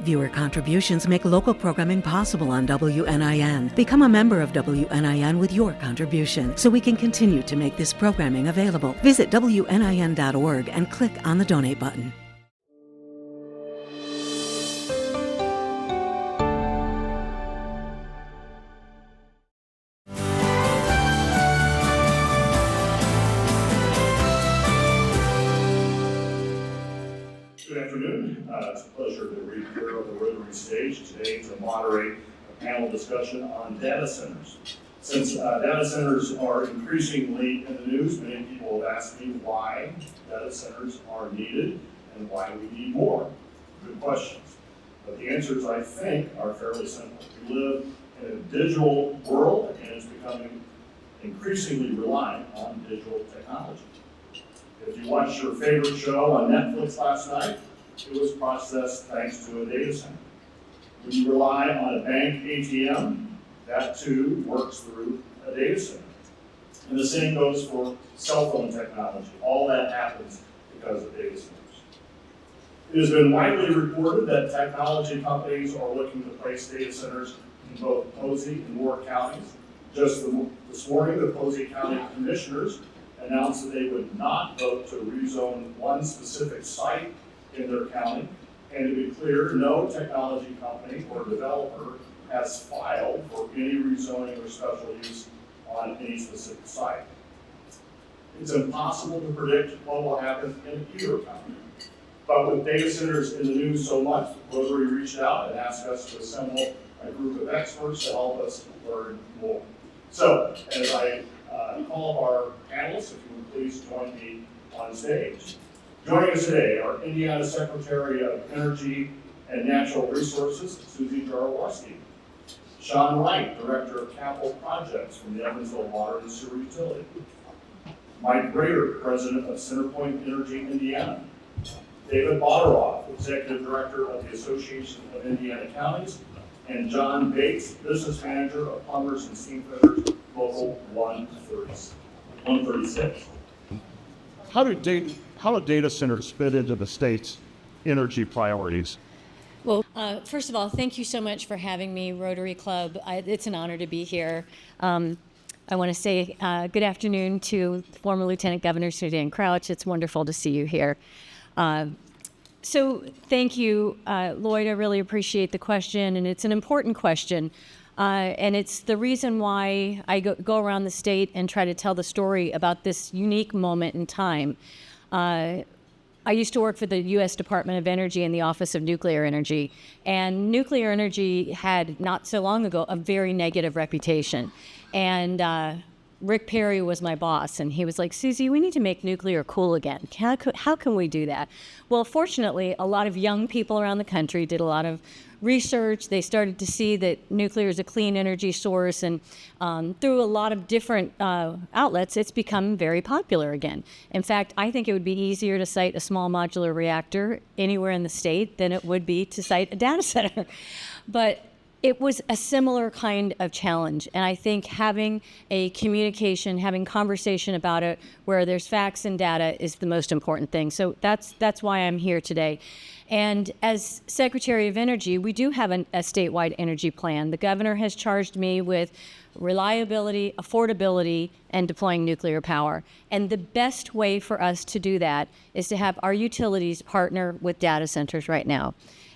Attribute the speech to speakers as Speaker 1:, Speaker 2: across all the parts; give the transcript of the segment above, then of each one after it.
Speaker 1: viewer contributions make local programming possible on WNIN. Become a member of WNIN with your contribution so we can continue to make this programming available. Visit WNIN.org and click on the donate button.
Speaker 2: Good afternoon. It's a pleasure to be here on the Rotary stage today to moderate a panel discussion on data centers. Since data centers are increasingly in the news, many people have asked me why data centers are needed and why we need more. Good questions. But the answers, I think, are fairly simple. We live in a digital world and it's becoming increasingly reliant on digital technology. If you watched your favorite show on Netflix last night, it was processed thanks to a data center. When you rely on a bank ATM, that too works through a data center. And the same goes for cell phone technology. All that happens because of data centers. It has been widely reported that technology companies are looking to place data centers in both Posey and Moore counties. Just this morning, the Posey County Commissioners announced that they would not vote to rezone one specific site in their county. And to be clear, no technology company or developer has filed for any rezoning or special use on any specific site. It's impossible to predict what will happen in either county. But with data centers in the news so much, Rotary reached out and asked us to assemble a group of experts to help us learn more. So, as I call our panelists, if you would please join me on stage. Joining us today are Indiana Secretary of Energy and Natural Resources, Suzie Jaworowski. Shawn Wright, Director of Capital Projects from the Evansville Water and Sewer Utility. Mike Roeder, President of CenterPoint Energy Indiana. David Bottorff, Executive Director of the Association of Indiana Counties. And John Bates, Business Manager of Plumbers and Steamfitters, Local 136.
Speaker 3: How do data centers fit into the state's energy priorities?
Speaker 4: Well, first of all, thank you so much for having me, Rotary Club. It's an honor to be here. I want to say good afternoon to former Lieutenant Governor Suzanne Crouch. It's wonderful to see you here. So thank you, Lloyd. I really appreciate the question, and it's an important question. And it's the reason why I go around the state and try to tell the story about this unique moment in time. I used to work for the U.S. Department of Energy in the Office of Nuclear Energy, and nuclear energy had, not so long ago, a very negative reputation. And Rick Perry was my boss, and he was like, Suzie, we need to make nuclear cool again. How can we do that? Well, fortunately, a lot of young people around the country did a lot of research. They started to see that nuclear is a clean energy source, and through a lot of different outlets, it's become very popular again. In fact, I think it would be easier to site a small modular reactor anywhere in the state than it would be to site a data center. But it was a similar kind of challenge, and I think having a communication, having conversation about it where there's facts and data is the most important thing. So that's why I'm here today. And as Secretary of Energy, we do have a statewide energy plan. The governor has charged me with reliability, affordability, and deploying nuclear power. And the best way for us to do that is to have our utilities partner with data centers right now.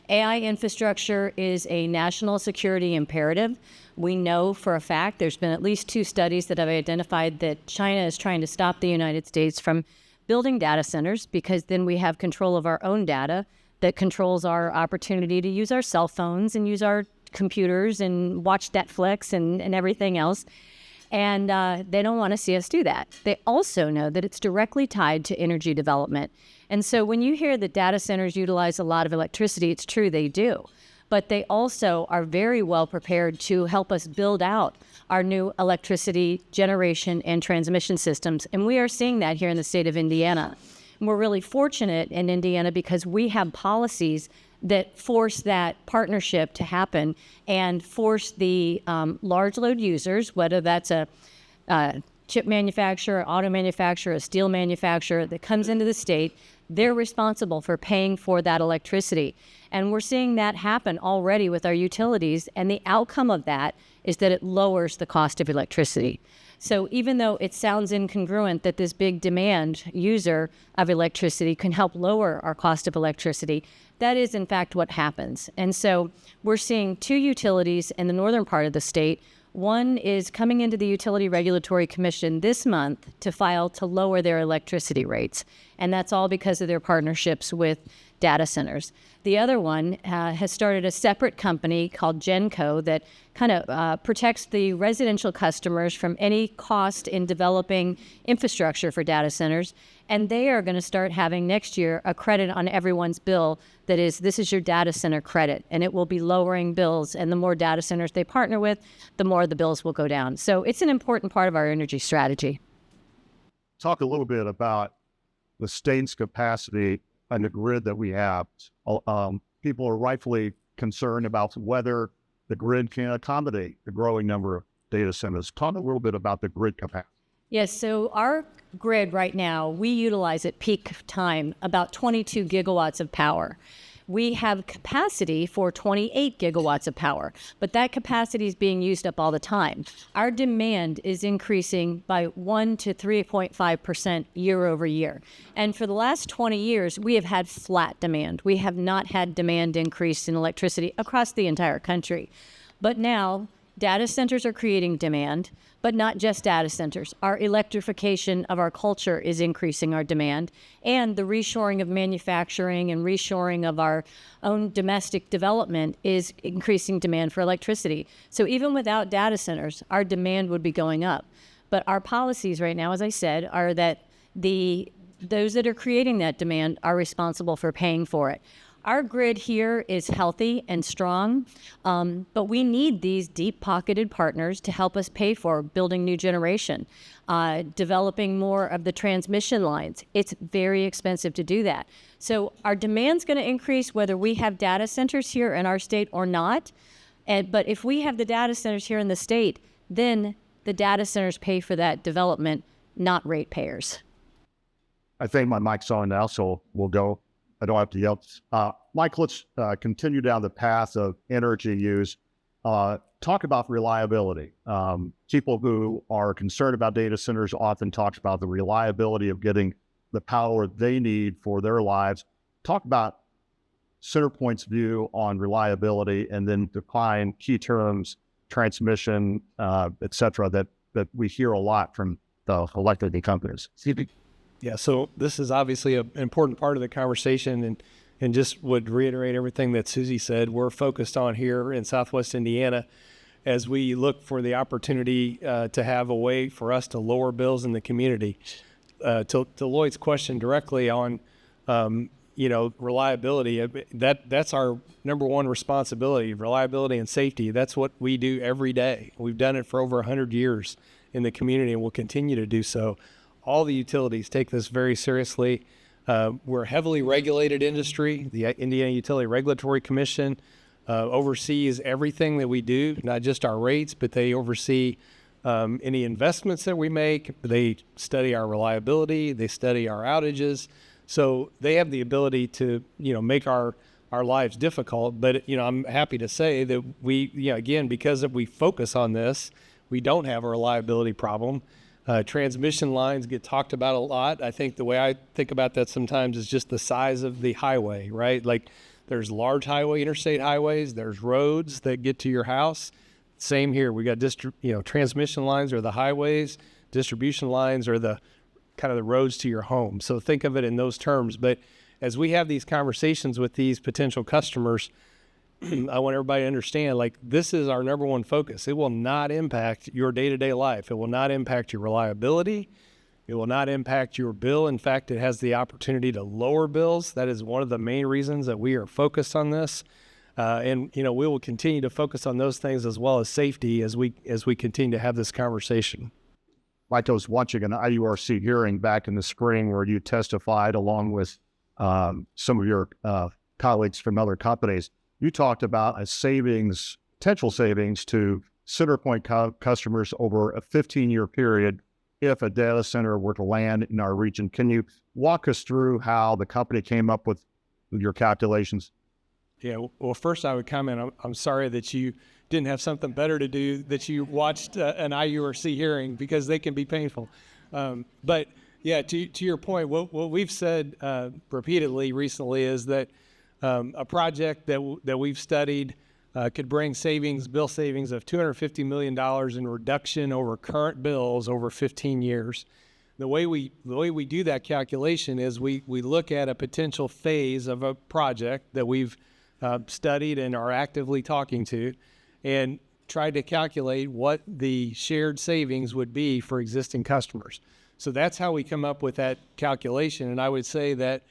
Speaker 4: AI infrastructure is a national security imperative. We know for a fact, there's been at least 2 studies that have identified that China is trying to stop the United States from building data centers, because then we have control of our own data that controls our opportunity to use our cell phones and use our computers and watch Netflix and everything else. And they don't want to see us do that. They also know that it's directly tied to energy development. And so when you hear that data centers utilize a lot of electricity, it's true, they do. But they also are very well prepared to help us build out our new electricity generation and transmission systems. And we are seeing that here in the state of Indiana. And we're really fortunate in Indiana because we have policies that force that partnership to happen and force the large load users, whether that's a chip manufacturer, auto manufacturer, a steel manufacturer that comes into the state, they're responsible for paying for that electricity. And we're seeing that happen already with our utilities, and the outcome of that is that it lowers the cost of electricity. So even though it sounds incongruent that this big demand user of electricity can help lower our cost of electricity, that is in fact what happens. And so we're seeing 2 utilities in the northern part of the state. One is coming into the Utility Regulatory Commission this month to file to lower their electricity rates. And that's all because of their partnerships with data centers. The other one has started a separate company called Genco that kind of protects the residential customers from any cost in developing infrastructure for data centers. And they are going to start having next year a credit on everyone's bill that is, this is your data center credit, and it will be lowering bills. And the more data centers they partner with, the more the bills will go down. So it's an important part of our energy strategy.
Speaker 3: Talk a little bit about the state's capacity and the grid that we have. People are rightfully concerned about whether the grid can accommodate the growing number of data centers. Talk a little bit about the grid capacity.
Speaker 4: Yes, so our grid right now, we utilize at peak time about 22 gigawatts of power. We have capacity for 28 gigawatts of power, but that capacity is being used up all the time. Our demand is increasing by 1 to 3.5% year over year. And for the last 20 years, we have had flat demand. We have not had demand increase in electricity across the entire country. But now, data centers are creating demand, but not just data centers. Our electrification of our culture is increasing our demand, and the reshoring of manufacturing and reshoring of our own domestic development is increasing demand for electricity. So even without data centers, our demand would be going up. But our policies right now, as I said, are that those that are creating that demand are responsible for paying for it. Our grid here is healthy and strong, but we need these deep-pocketed partners to help us pay for building new generation, developing more of the transmission lines. It's very expensive to do that. So our demand's going to increase whether we have data centers here in our state or not. But if we have the data centers here in the state, then the data centers pay for that development, not ratepayers.
Speaker 3: I think my mic's on now, so we'll go. I don't have to yell. Mike, let's continue down the path of energy use. Talk about reliability. People who are concerned about data centers often talk about the reliability of getting the power they need for their lives. Talk about CenterPoint's view on reliability, and then define key terms, transmission, et cetera, that we hear a lot from the electric companies.
Speaker 5: Yeah, so this is obviously an important part of the conversation, and just would reiterate everything that Suzie said. We're focused on here in Southwest Indiana as we look for the opportunity to have a way for us to lower bills in the community. To Lloyd's question directly on, reliability, that's our number one responsibility, reliability and safety. That's what we do every day. We've done it for over 100 years in the community, and we'll continue to do so. All the utilities take this very seriously. We're a heavily regulated industry. The Indiana Utility Regulatory Commission oversees everything that we do, not just our rates, but they oversee any investments that we make. They study our reliability. They study our outages. So they have the ability to, make our lives difficult. But, I'm happy to say that we, again, because we focus on this, we don't have a reliability problem. Transmission lines get talked about a lot. I think the way I think about that sometimes is just the size of the highway, right? Like there's large highway, interstate highways, there's roads that get to your house. Same here. We got transmission lines are the highways, distribution lines are the kind of the roads to your home. So think of it in those terms. But as we have these conversations with these potential customers, I want everybody to understand, this is our number one focus. It will not impact your day-to-day life. It will not impact your reliability. It will not impact your bill. In fact, it has the opportunity to lower bills. That is one of the main reasons that we are focused on this. And we will continue to focus on those things as well as safety as we continue to have this conversation.
Speaker 3: Mike, I was watching an IURC hearing back in the spring where you testified along with some of your colleagues from other companies. You talked about potential savings to CenterPoint customers over a 15-year period if a data center were to land in our region. Can you walk us through how the company came up with your calculations?
Speaker 5: Yeah, well, first I would comment, I'm sorry that you didn't have something better to do, that you watched an IURC hearing, because they can be painful. But yeah, to your point, what we've said repeatedly recently is that a project that we've studied could bring bill savings of $250 million in reduction over current bills over 15 years. The way we do that calculation is we look at a potential phase of a project that we've studied and are actively talking to, and try to calculate what the shared savings would be for existing customers. So that's how we come up with that calculation. And I would say that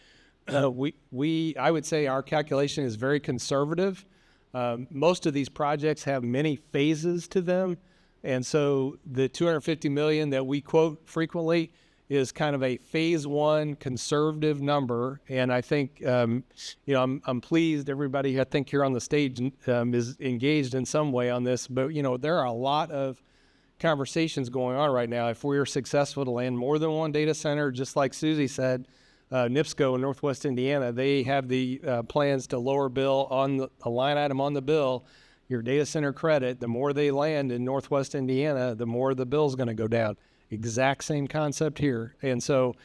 Speaker 5: I would say our calculation is very conservative. Most of these projects have many phases to them. And so the $250 million that we quote frequently is kind of a phase one conservative number. And I think, I'm pleased everybody I think here on the stage is engaged in some way on this. But, there are a lot of conversations going on right now. If we are successful to land more than one data center, just like Suzie said, NIPSCO in Northwest Indiana, they have the plans to lower bill on a line item on the bill, your data center credit. The more they land in Northwest Indiana, the more the bill's going to go down. Exact same concept here. And so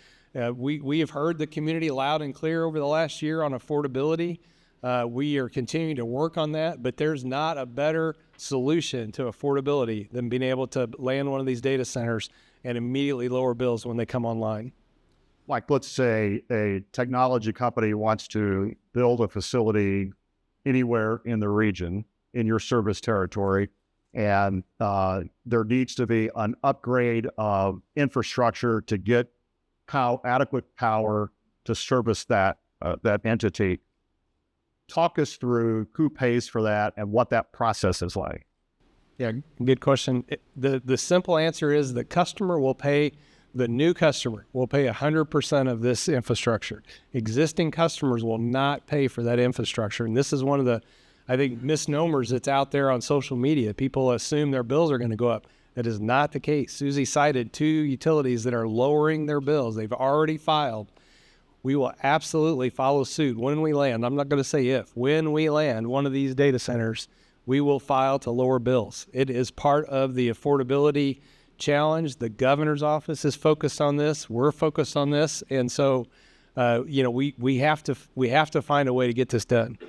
Speaker 5: we have heard the community loud and clear over the last year on affordability. We are continuing to work on that, but there's not a better solution to affordability than being able to land one of these data centers and immediately lower bills when they come online.
Speaker 3: Like, let's say a technology company wants to build a facility anywhere in the region, in your service territory, and there needs to be an upgrade of infrastructure to get adequate power to service that entity. Talk us through who pays for that and what that process is like.
Speaker 5: Yeah, good question. The simple answer is the customer will pay. The new customer will pay 100% of this infrastructure. Existing customers will not pay for that infrastructure. And this is one of the, I think, misnomers that's out there on social media. People assume their bills are going to go up. That is not the case. Suzie cited 2 utilities that are lowering their bills. They've already filed. We will absolutely follow suit when we land. I'm not going to say if. When we land one of these data centers, we will file to lower bills. It is part of the affordability challenge. The governor's office is focused on this. We're focused on this. And so, we have to find a way to get this done.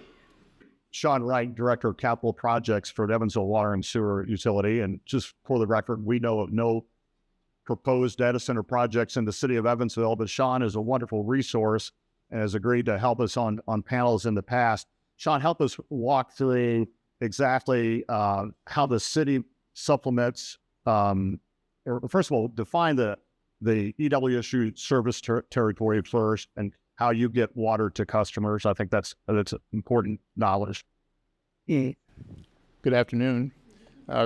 Speaker 3: Shawn Wright, Director of Capital Projects for the Evansville Water and Sewer Utility. And just for the record, we know of no proposed data center projects in the city of Evansville, but Shawn is a wonderful resource and has agreed to help us on panels in the past. Shawn, help us walk through exactly how the city supplements, first of all, define the EWSU service territory first and how you get water to customers. I think that's important knowledge.
Speaker 6: Good afternoon.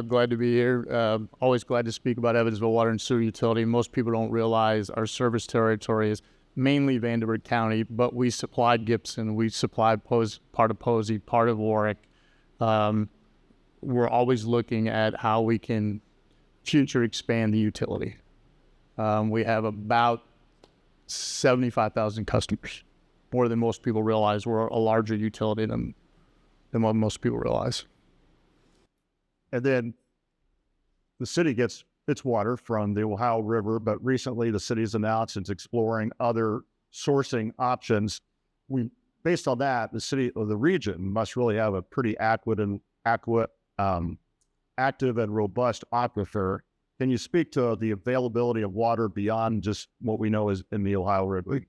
Speaker 6: Glad to be here. Always glad to speak about Evansville Water and Sewer Utility. Most people don't realize our service territory is mainly Vanderbilt County, but we supplied Gibson, we supplied part of Posey, part of Warwick. We're always looking at how we can future expand the utility. We have about 75,000 customers, more than most people realize. We're a larger utility than what most people realize.
Speaker 3: And then the city gets its water from the Ohio River, but recently the city's announced it's exploring other sourcing options. Based on that, the city or the region must really have a pretty active and robust aquifer. Can you speak to the availability of water beyond just what we know is in the Ohio River?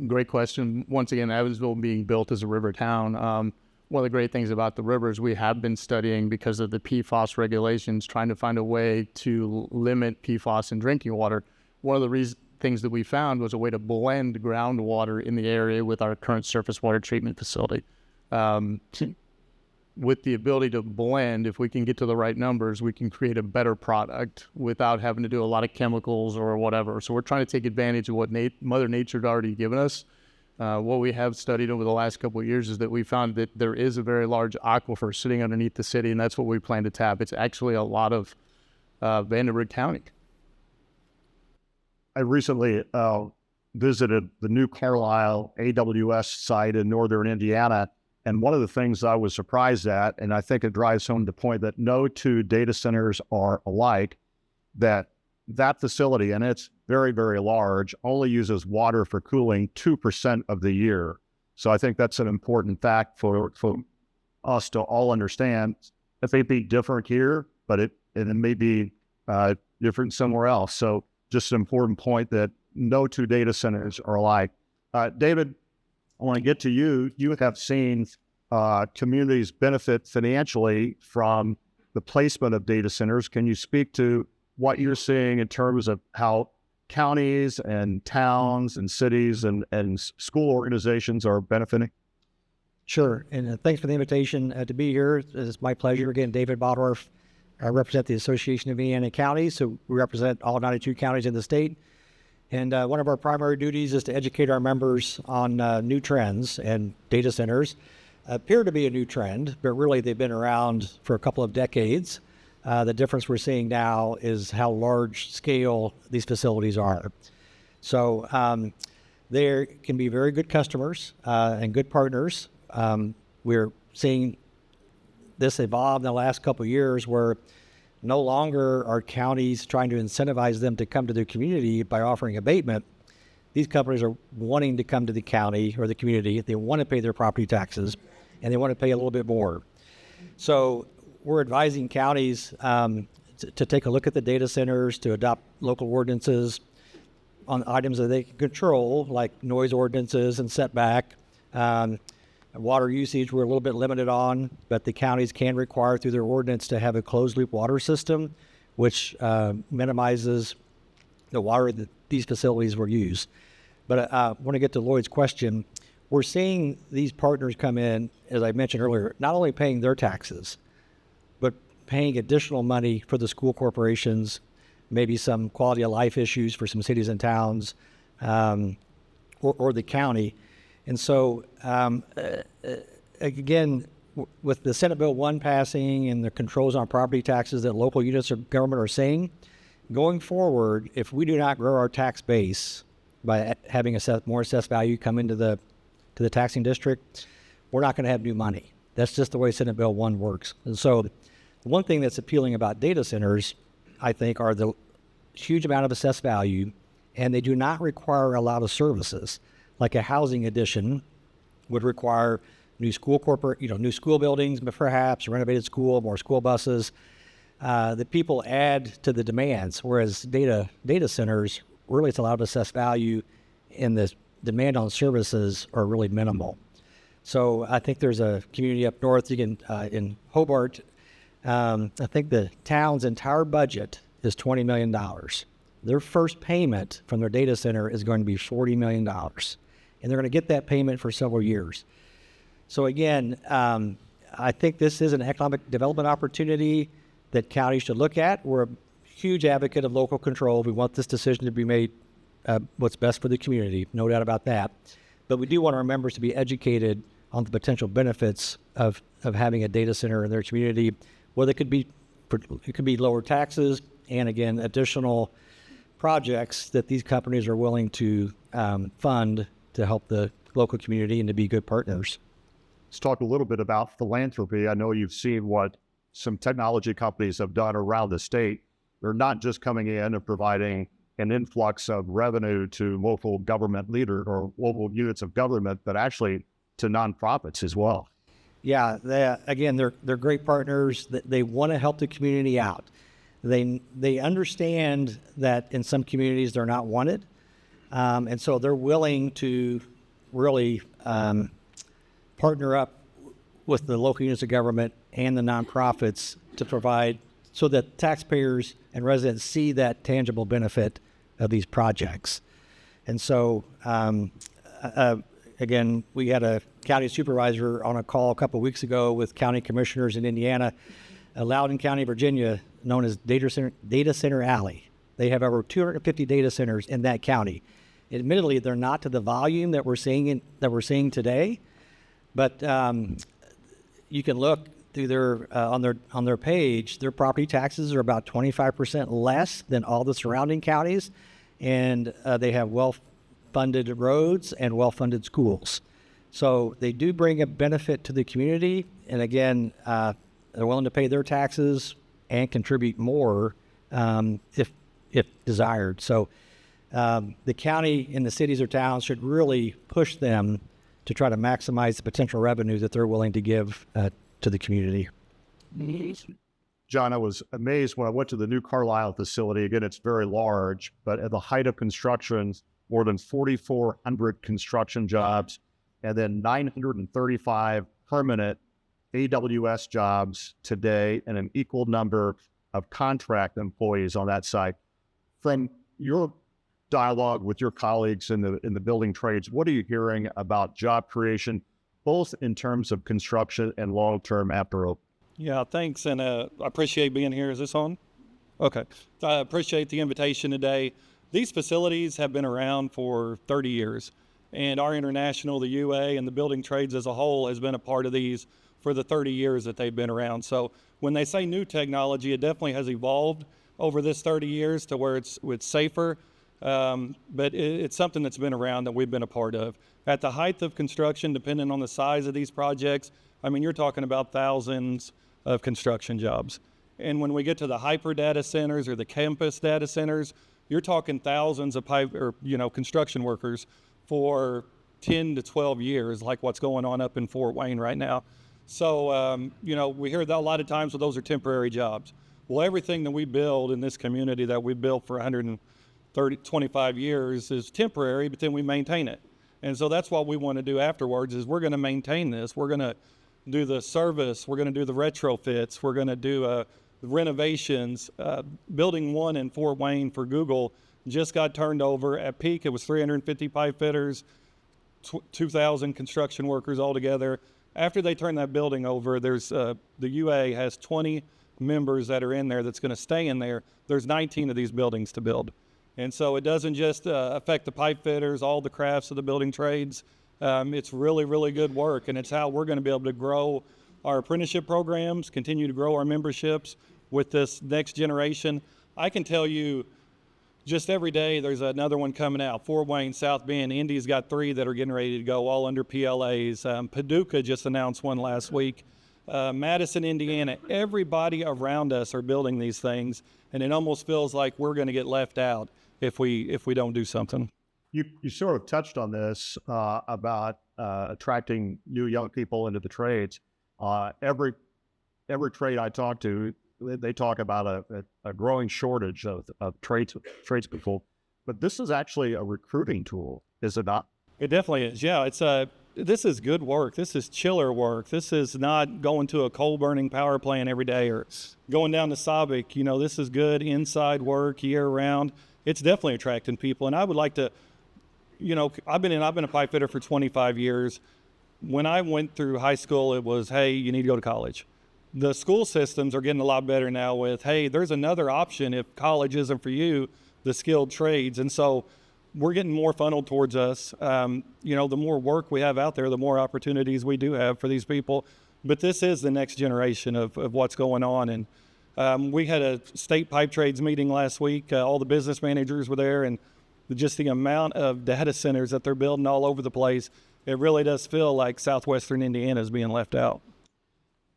Speaker 6: Great question. Once again, Evansville being built as a river town. One of the great things about the rivers, we have been studying because of the PFAS regulations, trying to find a way to limit PFAS in drinking water. One of the things that we found was a way to blend groundwater in the area with our current surface water treatment facility. With the ability to blend, if we can get to the right numbers, we can create a better product without having to do a lot of chemicals or whatever. So we're trying to take advantage of what Mother Nature had already given us. What we have studied over the last couple of years is that we found that there is a very large aquifer sitting underneath the city, and that's what we plan to tap. It's actually a lot of Vanderbilt County.
Speaker 3: I recently visited the new Carlisle AWS site in northern Indiana. And one of the things I was surprised at, and I think it drives home the point that no two data centers are alike, that facility, and it's very, very large, only uses water for cooling 2% of the year. So I think that's an important fact for us to all understand. It may be different here, but it may be different somewhere else. So just an important point that no two data centers are alike. David, I want to get to you. You have seen communities benefit financially from the placement of data centers. Can you speak to what you're seeing in terms of how counties and towns and cities and school organizations are benefiting?
Speaker 7: Sure, and thanks for the invitation to be here. It's my pleasure. Again, David Bottorff. I represent the Association of Indiana Counties, so we represent all 92 counties in the state. And one of our primary duties is to educate our members on new trends, and data centers appear to be a new trend, but really they've been around for a couple of decades. The difference we're seeing now is how large scale these facilities are. So they can be very good customers and good partners. We're seeing this evolve in the last couple of years where no longer are counties trying to incentivize them to come to their community by offering abatement. These companies are wanting to come to the county or the community. They want to pay their property taxes, and they want to pay a little bit more. So we're advising counties to take a look at the data centers, to adopt local ordinances on items that they can control, like noise ordinances and setback. Water usage we're a little bit limited on, but the counties can require through their ordinance to have a closed loop water system, which minimizes the water that these facilities will use. But I want to get to Lloyd's question. We're seeing these partners come in, as I mentioned earlier, not only paying their taxes, but paying additional money for the school corporations, maybe some quality of life issues for some cities and towns, or the county. And so, again, with the Senate Bill 1 passing and the controls on property taxes that local units of government are seeing, going forward, if we do not grow our tax base by having more assessed value come into the taxing district, we're not going to have new money. That's just the way Senate Bill 1 works. And so the one thing that's appealing about data centers, I think, are the huge amount of assessed value, and they do not require a lot of services. Like a housing addition would require new school buildings, perhaps a renovated school, more school buses. The people add to the demands, whereas data centers, really it's a lot of assessed value, and the demand on services are really minimal. So I think there's a community up north, in Hobart, I think the town's entire budget is $20 million. Their first payment from their data center is going to be $40 million. And they're going to get that payment for several years. So again, I think this is an economic development opportunity that counties should look at. We're a huge advocate of local control. We want this decision to be made what's best for the community, no doubt about that. But we do want our members to be educated on the potential benefits of having a data center in their community. Well, it could be lower taxes and, again, additional projects that these companies are willing to fund to help the local community and to be good partners.
Speaker 3: Let's talk a little bit about philanthropy. I know you've seen what some technology companies have done around the state. They're not just coming in and providing an influx of revenue to local government leader or local units of government, but actually to nonprofits as well.
Speaker 7: Yeah, they're great partners. They want to help the community out. They understand that in some communities they're not wanted. And so they're willing to really partner up with the local units of government and the nonprofits to provide so that taxpayers and residents see that tangible benefit of these projects. And so, again, we had a county supervisor on a call a couple of weeks ago with county commissioners in Indiana, Loudoun County, Virginia, known as Data Center Alley. They have over 250 data centers in that county. Admittedly, they're not to the volume that we're seeing today, but you can look through their on their page. Their property taxes are about 25% less than all the surrounding counties, and they have well-funded roads and well-funded schools. So they do bring a benefit to the community, and again, they're willing to pay their taxes and contribute more if desired. So the county and the cities or towns should really push them to try to maximize the potential revenue that they're willing to give to the community.
Speaker 3: John, I was amazed when I went to the new Carlisle facility. Again, it's very large, but at the height of construction, more than 4,400 construction jobs, and then 935 permanent AWS jobs today, and an equal number of contract employees on that site. From your dialogue with your colleagues in the building trades, what are you hearing about job creation, both in terms of construction and long-term after open?
Speaker 8: Yeah, thanks, and I appreciate being here. Is this on? Okay. I appreciate the invitation today. These facilities have been around for 30 years, and our international, the UA, and the building trades as a whole has been a part of these for the 30 years that they've been around. So when they say new technology, it definitely has evolved over this 30 years to where it's safer, but it's something that's been around that we've been a part of. At the height of construction, depending on the size of these projects, I mean, you're talking about thousands of construction jobs. And when we get to the hyper data centers or the campus data centers, you're talking thousands of construction workers for 10 to 12 years, like what's going on up in Fort Wayne right now. So, we hear that a lot of times, well, those are temporary jobs. Well, everything that we build in this community that we built for 25 years is temporary, but then we maintain it. And so that's what we want to do afterwards is we're going to maintain this. We're going to do the service. We're going to do the retrofits. We're going to do renovations. Building 1 in Fort Wayne for Google just got turned over. At peak, it was 350 pipe fitters, 2,000 construction workers altogether. After they turn that building over, there's the UA has 20 members that are in there that's going to stay in there. There's 19 of these buildings to build. And so it doesn't just affect the pipe fitters, all the crafts of the building trades. It's really, really good work, and it's how we're going to be able to grow our apprenticeship programs, continue to grow our memberships with this next generation. I can tell you just every day there's another one coming out. Fort Wayne, South Bend, Indy's got 3 that are getting ready to go, all under PLAs. Paducah just announced one last week. Madison, Indiana, everybody around us are building these things, and it almost feels like we're going to get left out if we don't do something.
Speaker 3: You sort of touched on this about attracting new young people into the trades. Every trade I talk to, they talk about a growing shortage of tradespeople, but this is actually a recruiting tool, is it not?
Speaker 8: It definitely is. Yeah, this is good work. This is chiller work. This is not going to a coal burning power plant every day or going down to Sabic. This is good inside work year round. It's definitely attracting people, and I would like to. I've been a pipe fitter for 25 years. When I went through high school, it was, hey, you need to go to college. The school systems are getting a lot better now with, hey, there's another option if college isn't for you, the skilled trades. And so we're getting more funneled towards us. The more work we have out there, the more opportunities we do have for these people. But this is the next generation of what's going on. And we had a state pipe trades meeting last week. All the business managers were there, and just the amount of data centers that they're building all over the place, it really does feel like southwestern Indiana is being left out.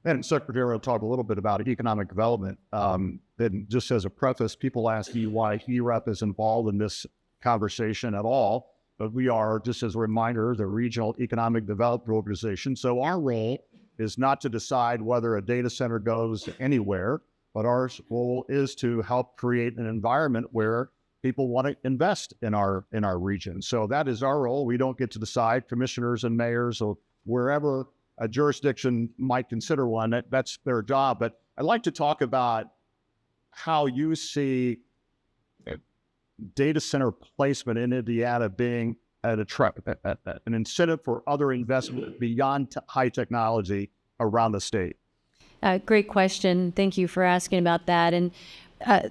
Speaker 3: And Secretary will talk a little bit about economic development. And just as a preface, people ask me why EREP is involved in this conversation at all. But we are, just as a reminder, the Regional Economic Development Organization. So our role is not to decide whether a data center goes anywhere, but our role is to help create an environment where people want to invest in our region. So that is our role. We don't get to decide. Commissioners and mayors or wherever a jurisdiction might consider one, that's their job. But I'd like to talk about how you see data center placement in Indiana being an incentive for other investment beyond high technology around the state.
Speaker 4: Great question. Thank you for asking about that. And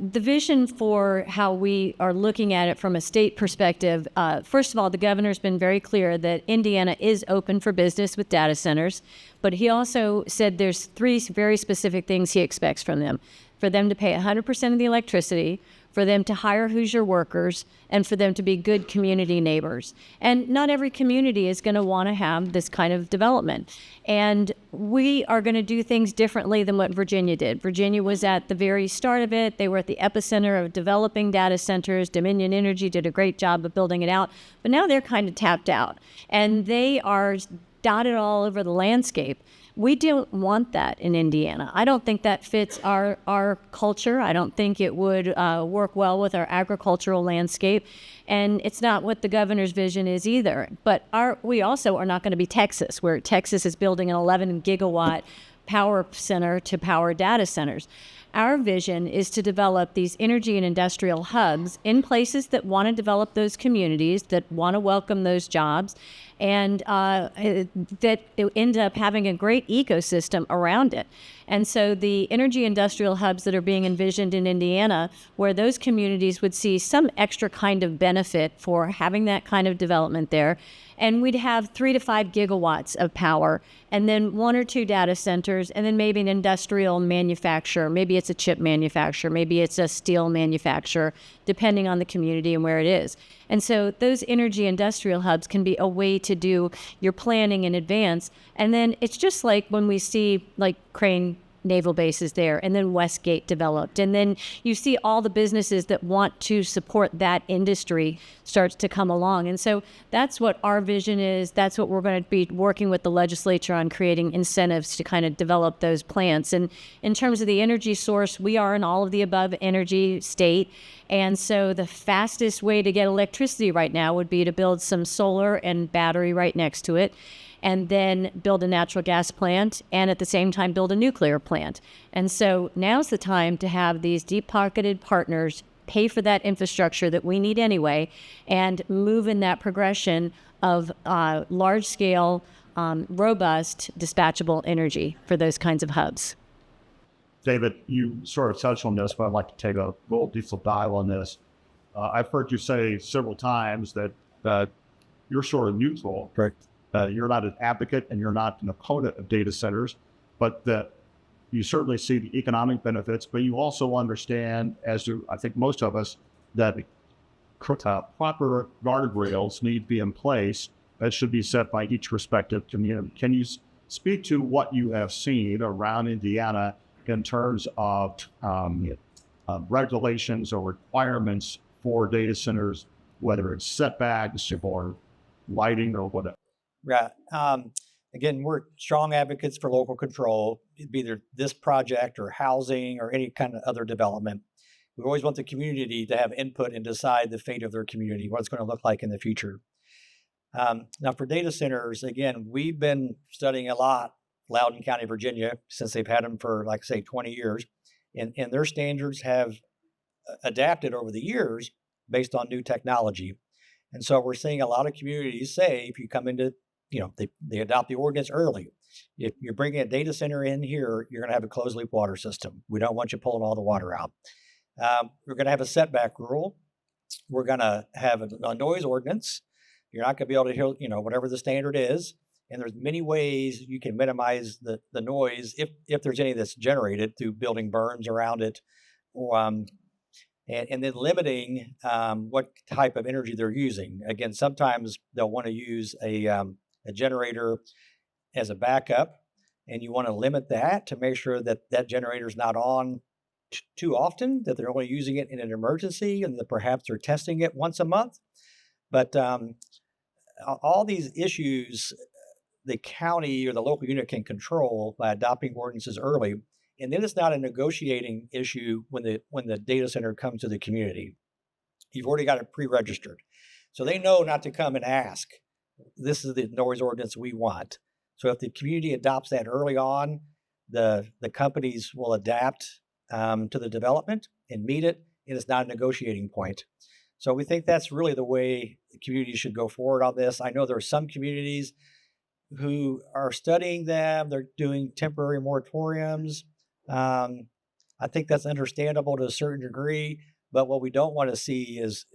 Speaker 4: the vision for how we are looking at it from a state perspective, first of all, the governor's been very clear that Indiana is open for business with data centers, but he also said there's 3 very specific things he expects from them. for them to pay 100% of the electricity, for them to hire Hoosier workers, and for them to be good community neighbors. And not every community is going to want to have this kind of development. And we are going to do things differently than what Virginia did. Virginia was at the very start of it. They were at the epicenter of developing data centers. Dominion Energy did a great job of building it out. But now they're kind of tapped out. And they are dotted all over the landscape. We don't want that in Indiana. I don't think that fits our culture. I don't think it would work well with our agricultural landscape. And it's not what the governor's vision is either. But we also are not going to be Texas, where Texas is building an 11 gigawatt power center to power data centers. Our vision is to develop these energy and industrial hubs in places that want to develop those communities, that want to welcome those jobs, and that end up having a great ecosystem around it. And so the energy industrial hubs that are being envisioned in Indiana, where those communities would see some extra kind of benefit for having that kind of development there, and we'd have 3 to 5 gigawatts of power, and then 1 or 2 data centers, and then maybe an industrial manufacturer. Maybe it's a chip manufacturer, maybe it's a steel manufacturer, depending on the community and where it is. And so those energy industrial hubs can be a way to do your planning in advance. And then it's just like when we see like Crane naval bases there, and then Westgate developed, and then you see all the businesses that want to support that industry starts to come along. And so that's what our vision is. That's what we're going to be working with the legislature on, creating incentives to kind of develop those plants. And in terms of the energy source, we are an all of the above energy state. And so the fastest way to get electricity right now would be to build some solar and battery right next to it, and then build a natural gas plant, and at the same time build a nuclear plant. And so now's the time to have these deep-pocketed partners pay for that infrastructure that we need anyway, and move in that progression of large-scale, robust, dispatchable energy for those kinds of hubs.
Speaker 3: David, you sort of touched on this, but I'd like to take a little deeper dive on this. I've heard you say several times that you're sort of neutral.
Speaker 7: Correct.
Speaker 3: You're not an advocate and you're not an opponent of data centers, but that you certainly see the economic benefits, but you also understand, as do I think most of us, that proper guardrails need to be in place that should be set by each respective community. Can you speak to what you have seen around Indiana in terms of regulations or requirements for data centers, whether it's setbacks or lighting or whatever?
Speaker 9: Right. Again, we're strong advocates for local control, be either this project or housing or any kind of other development. We always want the community to have input and decide the fate of their community, what it's going to look like in the future. Now, for data centers, again, we've been studying a lot Loudoun County, Virginia, since they've had them for, like, say, 20 years. And their standards have adapted over the years based on new technology. And so we're seeing a lot of communities say, if you come into, they adopt the ordinance early. If you're bringing a data center in here, you're going to have a closed loop water system. We don't want you pulling all the water out. We're going to have a setback rule. We're going to have a noise ordinance. You're not going to be able to hear, whatever the standard is. And there's many ways you can minimize the noise if there's any that's generated through building berms around it, and then limiting what type of energy they're using. Again, sometimes they'll want to use a generator as a backup, and you want to limit that to make sure that that generator is not on too often, that they're only using it in an emergency, and that perhaps they're testing it once a month. But all these issues, the county or the local unit can control by adopting ordinances early. And then it's not a negotiating issue when the data center comes to the community. You've already got it pre-registered. So they know not to come and ask, this is the noise ordinance we want. So if the community adopts that early on, the companies will adapt to the development and meet it, and it's not a negotiating point. So we think that's really the way the community should go forward on this. I know there are some communities who are studying them. They're doing temporary moratoriums. I think that's understandable to a certain degree, but what we don't want to see is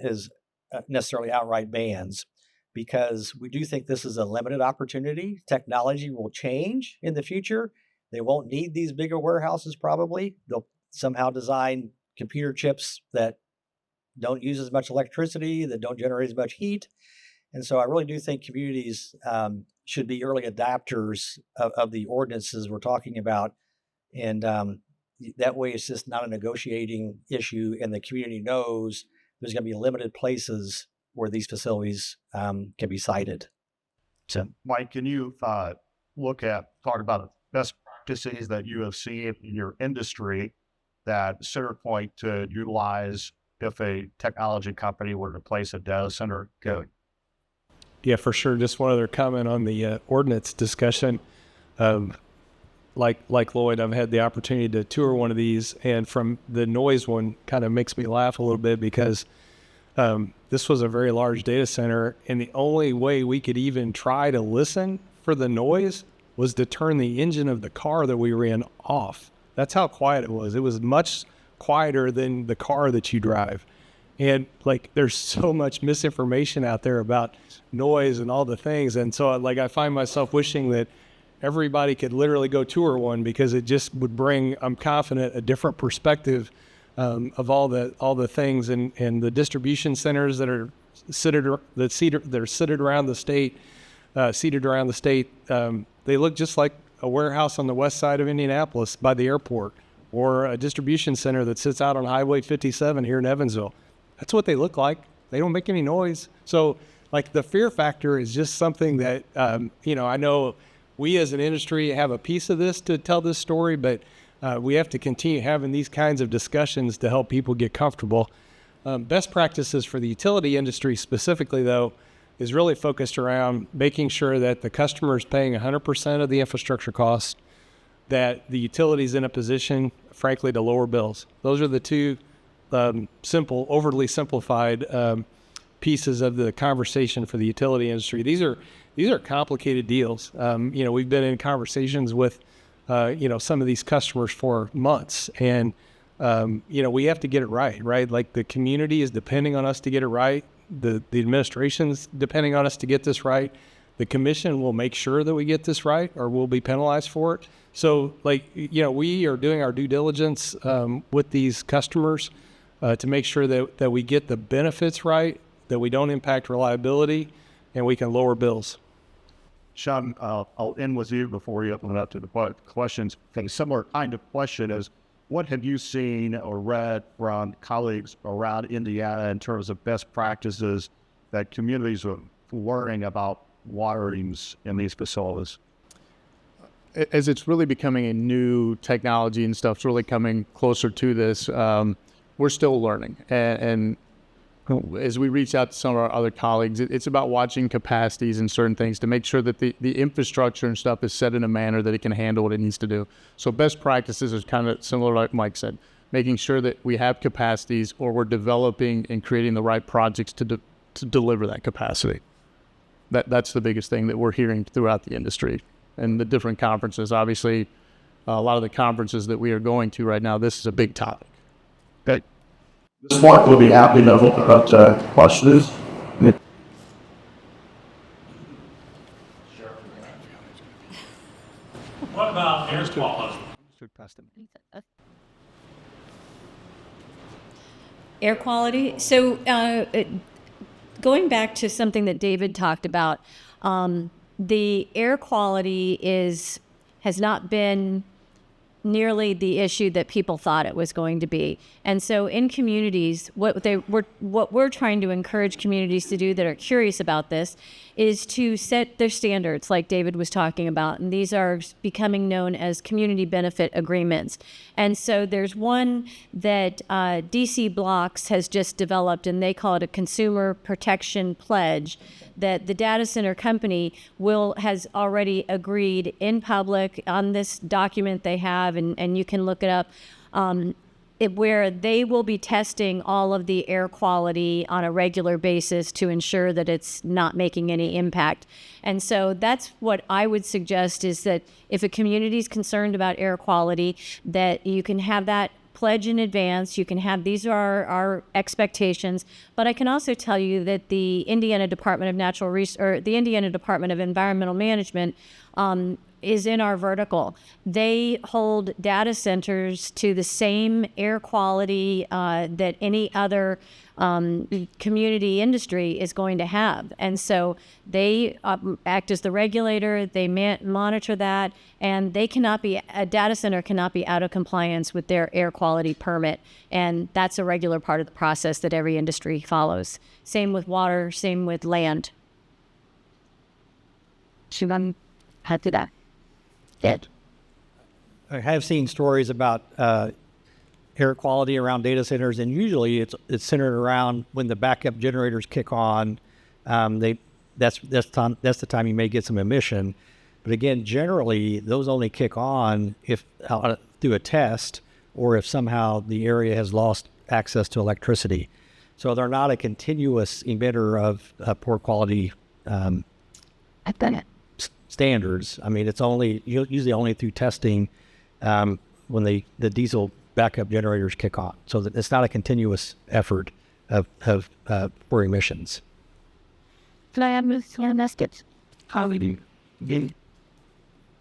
Speaker 9: necessarily outright bans, because we do think this is a limited opportunity. Technology will change in the future. They won't need these bigger warehouses probably. somehow design computer chips that don't use as much electricity, that don't generate as much heat. And so I really do think communities should be early adapters of the ordinances we're talking about. And that way it's just not a negotiating issue, and the community knows there's going to be limited places where these facilities can be sited. So,
Speaker 3: Mike, can you talk about best practices that you have seen in your industry that CenterPoint to utilize if a technology company were to place a data center?
Speaker 5: Yeah, for sure. Just one other comment on the ordinance discussion. Like Lloyd, I've had the opportunity to tour one of these, and from the noise one kind of makes me laugh a little bit because this was a very large data center, and the only way we could even try to listen for the noise was to turn the engine of the car that we were in off. That's how quiet it was. It was much quieter than the car that you drive. And like, there's so much misinformation out there about noise and all the things. And so like, I find myself wishing that everybody could literally go tour one, because it just would bring, I'm confident, a different perspective of all the things and the distribution centers that are seated around the state. They look just like a warehouse on the west side of Indianapolis by the airport, or a distribution center that sits out on Highway 57 here in Evansville. That's what they look like. They don't make any noise. So like, the fear factor is just something that, I know we as an industry have a piece of this to tell this story, but we have to continue having these kinds of discussions to help people get comfortable. Best practices for the utility industry specifically, though, is really focused around making sure that the customer is paying 100% of the infrastructure costs, that the utility is in a position, frankly, to lower bills. Those are the two overly simplified pieces of the conversation for the utility industry. These are complicated deals. We've been in conversations with some of these customers for months, and we have to get it right? Like, the community is depending on us to get it right. The administration's depending on us to get this right. The commission will make sure that we get this right, or we'll be penalized for it. So we are doing our due diligence with these customers to make sure that we get the benefits right, that we don't impact reliability, and we can lower bills.
Speaker 3: Shawn, I'll end with you before we open it up to the questions. A similar kind of question is, what have you seen or read from colleagues around Indiana in terms of best practices that communities are learning about water use in these facilities?
Speaker 6: As it's really becoming a new technology and stuff's really coming closer to this, we're still learning. And as we reach out to some of our other colleagues, it's about watching capacities and certain things to make sure that the infrastructure and stuff is set in a manner that it can handle what it needs to do. So best practices is kind of similar, like Mike said, making sure that we have capacities, or we're developing and creating the right projects to deliver that capacity. That's the biggest thing that we're hearing throughout the industry and the different conferences. Obviously, a lot of the conferences that we are going to right now, this is a big topic.
Speaker 3: Okay. This point will be happy to open up questions.
Speaker 2: What about air quality?
Speaker 4: Air quality. So going back to something that David talked about, the air quality has not been nearly the issue that people thought it was going to be. And so in communities, what we're trying to encourage communities to do that are curious about this is to set their standards, like David was talking about. And these are becoming known as community benefit agreements. And so there's one that DC Blocks has just developed, and they call it a consumer protection pledge, that the data center company has already agreed in public on this document they have, and you can look it up, where they will be testing all of the air quality on a regular basis to ensure that it's not making any impact. And so that's what I would suggest, is that if a community is concerned about air quality, that you can have that pledge in advance. You can have, these are our expectations, but I can also tell you that the Indiana Department of the Indiana Department of Environmental Management is in our vertical. They hold data centers to the same air quality that any other community industry is going to have. And so they act as the regulator, they monitor that, and a data center cannot be out of compliance with their air quality permit. And that's a regular part of the process that every industry follows. Same with water, same with land.
Speaker 7: I have seen stories about air quality around data centers, and usually it's centered around when the backup generators kick on. That's the time you may get some emission. But again, generally those only kick on if through a test or if somehow the area has lost access to electricity. So they're not a continuous emitter of poor quality standards. I mean, it's usually only through testing when the diesel backup generators kick on. So that it's not a continuous effort of for emissions.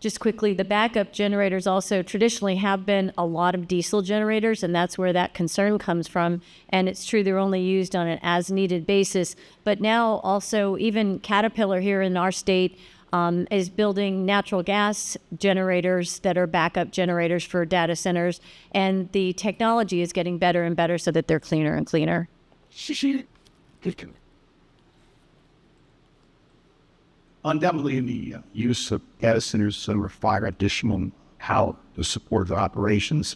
Speaker 4: Just quickly, the backup generators also traditionally have been a lot of diesel generators, and that's where that concern comes from. And it's true they're only used on an as-needed basis. But now also even Caterpillar here in our state is building natural gas generators that are backup generators for data centers. And the technology is getting better and better so that they're cleaner and cleaner.
Speaker 10: Undoubtedly, the use of data centers require additional power to support the operations.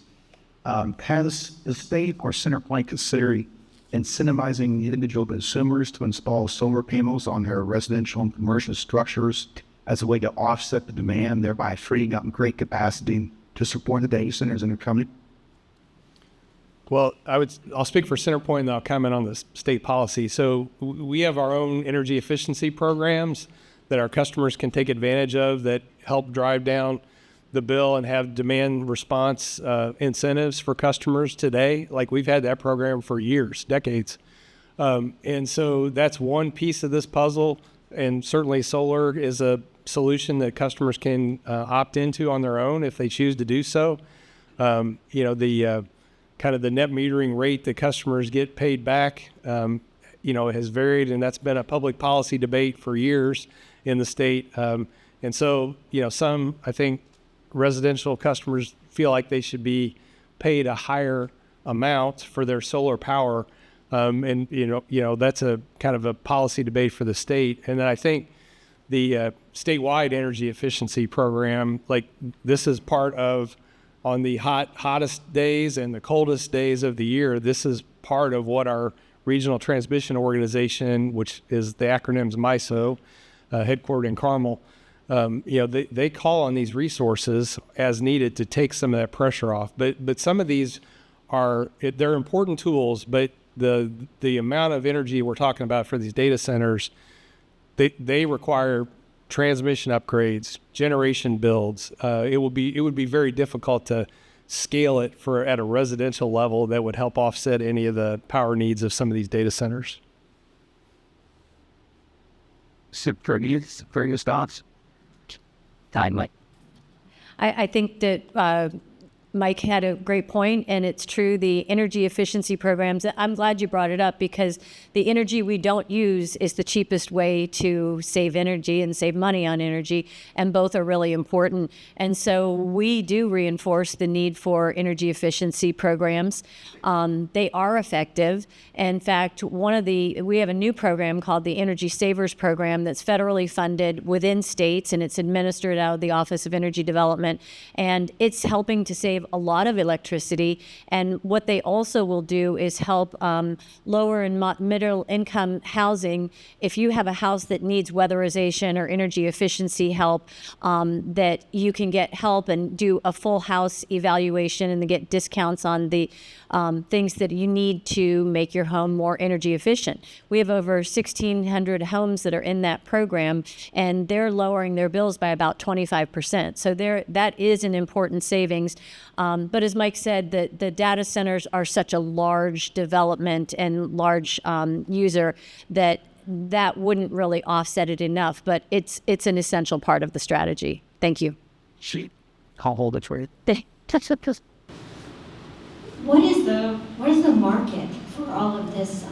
Speaker 10: Has the state or CenterPoint considered incentivizing individual consumers to install solar panels on their residential and commercial structures as a way to offset the demand, thereby freeing up great capacity to support the data centers in the coming?
Speaker 5: Well, I'll speak for CenterPoint and I'll comment on the state policy. So we have our own energy efficiency programs that our customers can take advantage of that help drive down the bill and have demand response incentives for customers today. Like we've had that program for years, decades. And so that's one piece of this puzzle. And certainly solar is a solution that customers can opt into on their own if they choose to do so. The kind of the net metering rate that customers get paid back, has varied, and that's been a public policy debate for years in the state. And so, some, I think, residential customers feel like they should be paid a higher amount for their solar power. And that's a kind of a policy debate for the state. And then I think the statewide energy efficiency program, like this is part of, on the hottest days and the coldest days of the year, this is part of what our regional transmission organization, which is the acronym's MISO, headquartered in Carmel, they call on these resources as needed to take some of that pressure off. But some of these they're important tools, but the amount of energy we're talking about for these data centers, they require transmission upgrades, generation builds. It would be very difficult to scale it at a residential level that would help offset any of the power needs of some of these data centers.
Speaker 10: For your thoughts?
Speaker 4: I think that Mike had a great point, and it's true. The energy efficiency programs, I'm glad you brought it up, because the energy we don't use is the cheapest way to save energy and save money on energy, and both are really important. And so we do reinforce the need for energy efficiency programs. They are effective. In fact, we have a new program called the Energy Savers Program that's federally funded within states, and it's administered out of the Office of Energy Development, and it's helping to save a lot of electricity. And what they also will do is help lower and middle income housing. If you have a house that needs weatherization or energy efficiency help, that you can get help and do a full house evaluation and get discounts on the things that you need to make your home more energy efficient. We have over 1,600 homes that are in that program, and they're lowering their bills by about 25%. So that is an important savings. But as Mike said, the data centers are such a large development and large user that wouldn't really offset it enough. But it's an essential part of the strategy. Thank you.
Speaker 10: She can't hold it for you.
Speaker 11: What is the market for all of this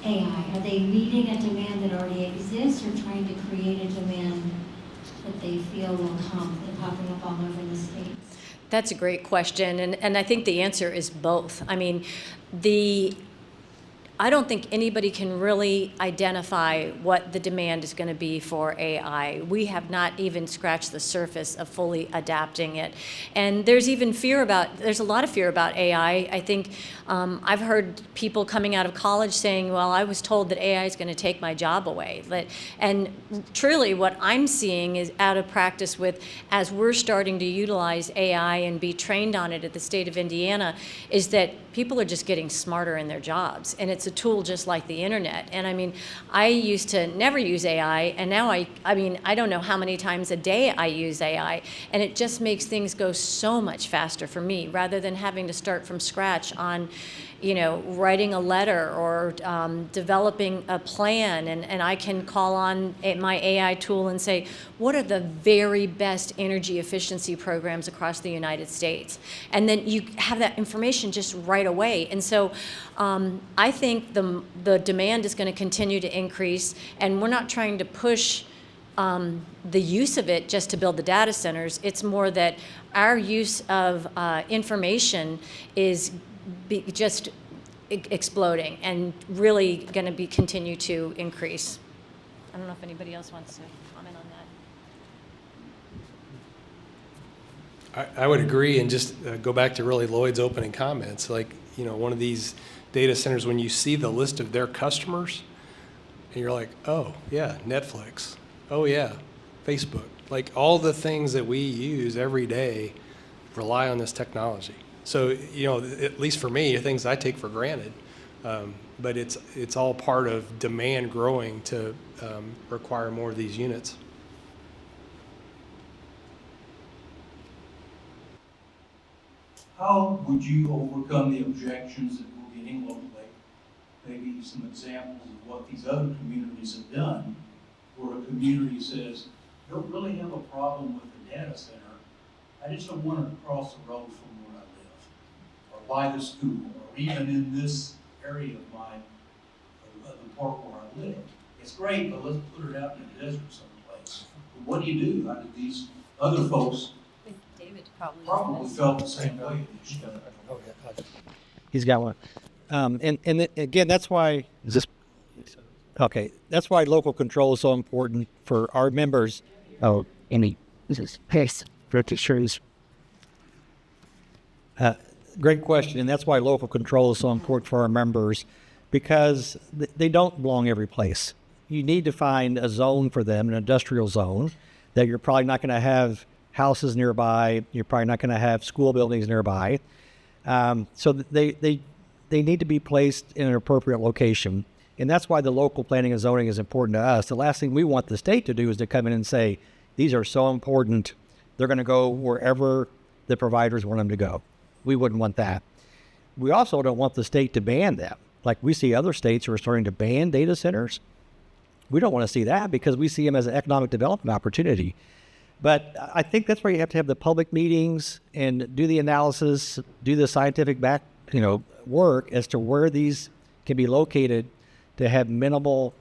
Speaker 11: AI? Are they meeting a demand that already exists, or trying to create a demand that they feel will come? They're popping up all over the state.
Speaker 4: That's a great question, and I think the answer is both. I mean, I don't think anybody can really identify what the demand is going to be for AI. We have not even scratched the surface of fully adapting it. And there's a lot of fear about AI. I think I've heard people coming out of college saying, well, I was told that AI is going to take my job away. And truly what I'm seeing is out of practice as we're starting to utilize AI and be trained on it at the state of Indiana, is that people are just getting smarter in their jobs. And it's a tool just like the internet. And I mean, I used to never use AI, and now I don't know how many times a day I use AI, and it just makes things go so much faster for me, rather than having to start from scratch on, writing a letter or developing a plan, and I can call on my AI tool and say, what are the very best energy efficiency programs across the United States? And then you have that information just right away. And so I think the demand is going to continue to increase, and we're not trying to push the use of it just to build the data centers. It's more that our use of information is just exploding and really going to continue to increase. I don't know if anybody else wants to comment on that.
Speaker 5: I would agree, and just go back to really Lloyd's opening comments. Like, one of these data centers, when you see the list of their customers, and you're like, oh yeah, Netflix, oh yeah, Facebook, like all the things that we use every day rely on this technology. So, at least for me, things I take for granted, but it's all part of demand growing to require more of these units.
Speaker 12: How would you overcome the objections that we're getting locally? Maybe some examples of what these other communities have done, where a community says, I don't really have a problem with the data center, I just don't want it across the road from where I live, or by the school, or even in this area of the park where I live. It's great, but let's put it out in the desert someplace. But what do you do? How did these other folks
Speaker 4: David
Speaker 12: probably felt the same way?
Speaker 7: He's got one. And again, that's why that's why local control is so important for our members.
Speaker 10: Oh, Amy, this is Pace.
Speaker 7: Great question, and that's why local control is so important for our members, because they don't belong every place. You need to find a zone for them, an industrial zone, that you're probably not going to have houses nearby. You're probably not going to have school buildings nearby. So they need to be placed in an appropriate location. And that's why the local planning and zoning is important to us. The last thing we want the state to do is to come in and say, these are so important, they're going to go wherever the providers want them to go. We wouldn't want that. We also don't want the state to ban them. Like we see other states who are starting to ban data centers. We don't want to see that because we see them as an economic development opportunity. But I think that's where you have to have the public meetings and do the analysis, do the scientific work as to where these can be located to have minimal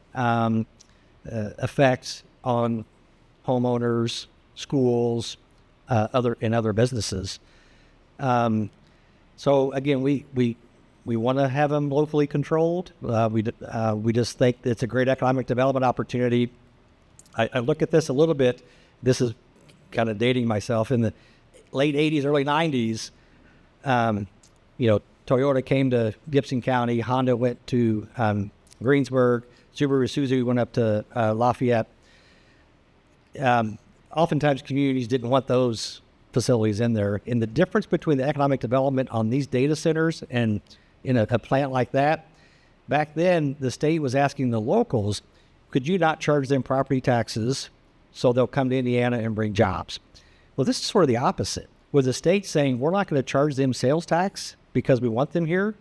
Speaker 7: effects on homeowners, schools, other businesses. So again, we want to have them locally controlled. We just think it's a great economic development opportunity. I look at this a little bit. This is kind of dating myself. In the late 80s, early 90s, Toyota came to Gibson County, Honda went to Greensburg, Suzie went up to Lafayette. Oftentimes communities didn't want those facilities in there. And the difference between the economic development on these data centers and in a plant like that, back then the state was asking the locals, could you not charge them property taxes so they'll come to Indiana and bring jobs? Well, this is sort of the opposite, with the state saying we're not going to charge them sales tax because we want them here.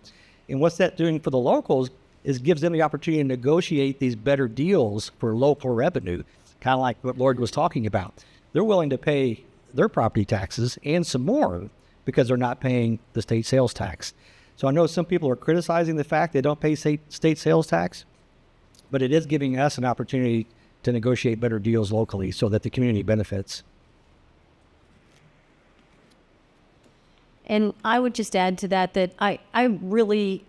Speaker 7: And what's that doing for the locals is gives them the opportunity to negotiate these better deals for local revenue, kind of like what Lloyd was talking about. They're willing to pay their property taxes and some more because they're not paying the state sales tax. So I know some people are criticizing the fact they don't pay state sales tax, but it is giving us an opportunity to negotiate better deals locally so that the community benefits.
Speaker 4: And I would just add to that I really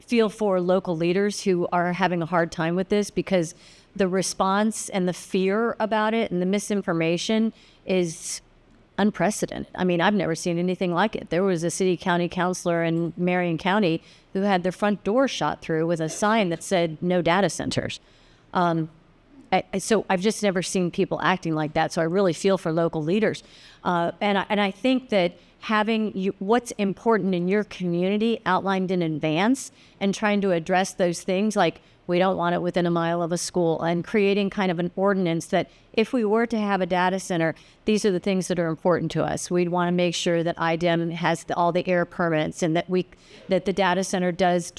Speaker 4: feel for local leaders who are having a hard time with this, because the response and the fear about it and the misinformation is unprecedented. I mean, I've never seen anything like it. There was a city county councilor in Marion County who had their front door shot through with a sign that said no data centers. So I've just never seen people acting like that. So I really feel for local leaders. And I think that having what's important in your community outlined in advance and trying to address those things, like we don't want it within a mile of a school, and creating kind of an ordinance that if we were to have a data center, these are the things that are important to us. We'd want to make sure that IDEM has all the air permits, and that the data center does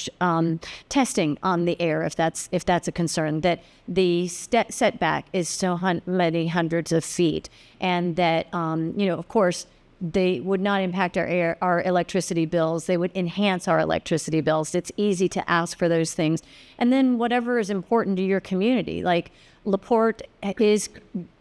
Speaker 4: testing on the air if that's a concern, that the setback is so many hundreds of feet, and that of course, they would not impact our electricity bills. They would enhance our electricity bills. It's easy to ask for those things. And then whatever is important to your community, like LaPorte is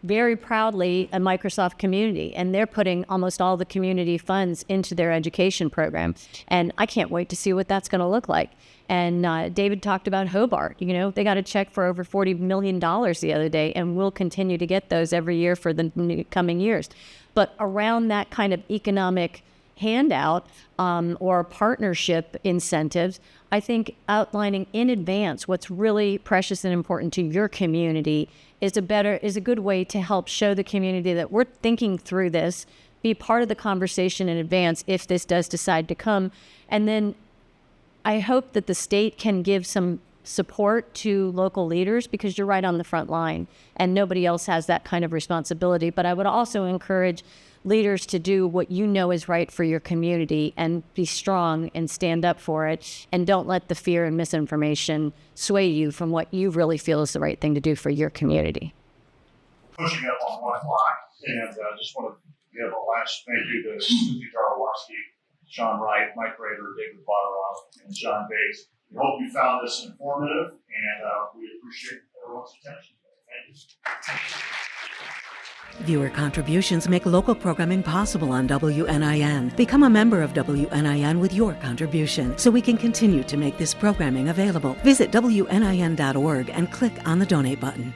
Speaker 4: very proudly a Microsoft community, and they're putting almost all the community funds into their education program. And I can't wait to see what that's going to look like. And David talked about Hobart. They got a check for over $40 million the other day, and we'll continue to get those every year for the coming years. But around that kind of economic handout or partnership incentives, I think outlining in advance what's really precious and important to your community is a good way to help show the community that we're thinking through this, be part of the conversation in advance if this does decide to come. And then I hope that the state can give some support to local leaders, because you're right on the front line and nobody else has that kind of responsibility. But I would also encourage leaders to do what you know is right for your community and be strong and stand up for it, and don't let the fear and misinformation sway you from what you really feel is the right thing to do for your community.
Speaker 2: Pushing up on one line, and I just want to give a last thank you to Suzie, Jaworowski, Shawn, Wright, Mike Roeder, David Bottorff, and John Bates. We hope you found this informative, and we appreciate everyone's attention. Thank you.
Speaker 1: Viewer contributions make local programming possible on WNIN. Become a member of WNIN with your contribution so we can continue to make this programming available. Visit WNIN.org and click on the donate button.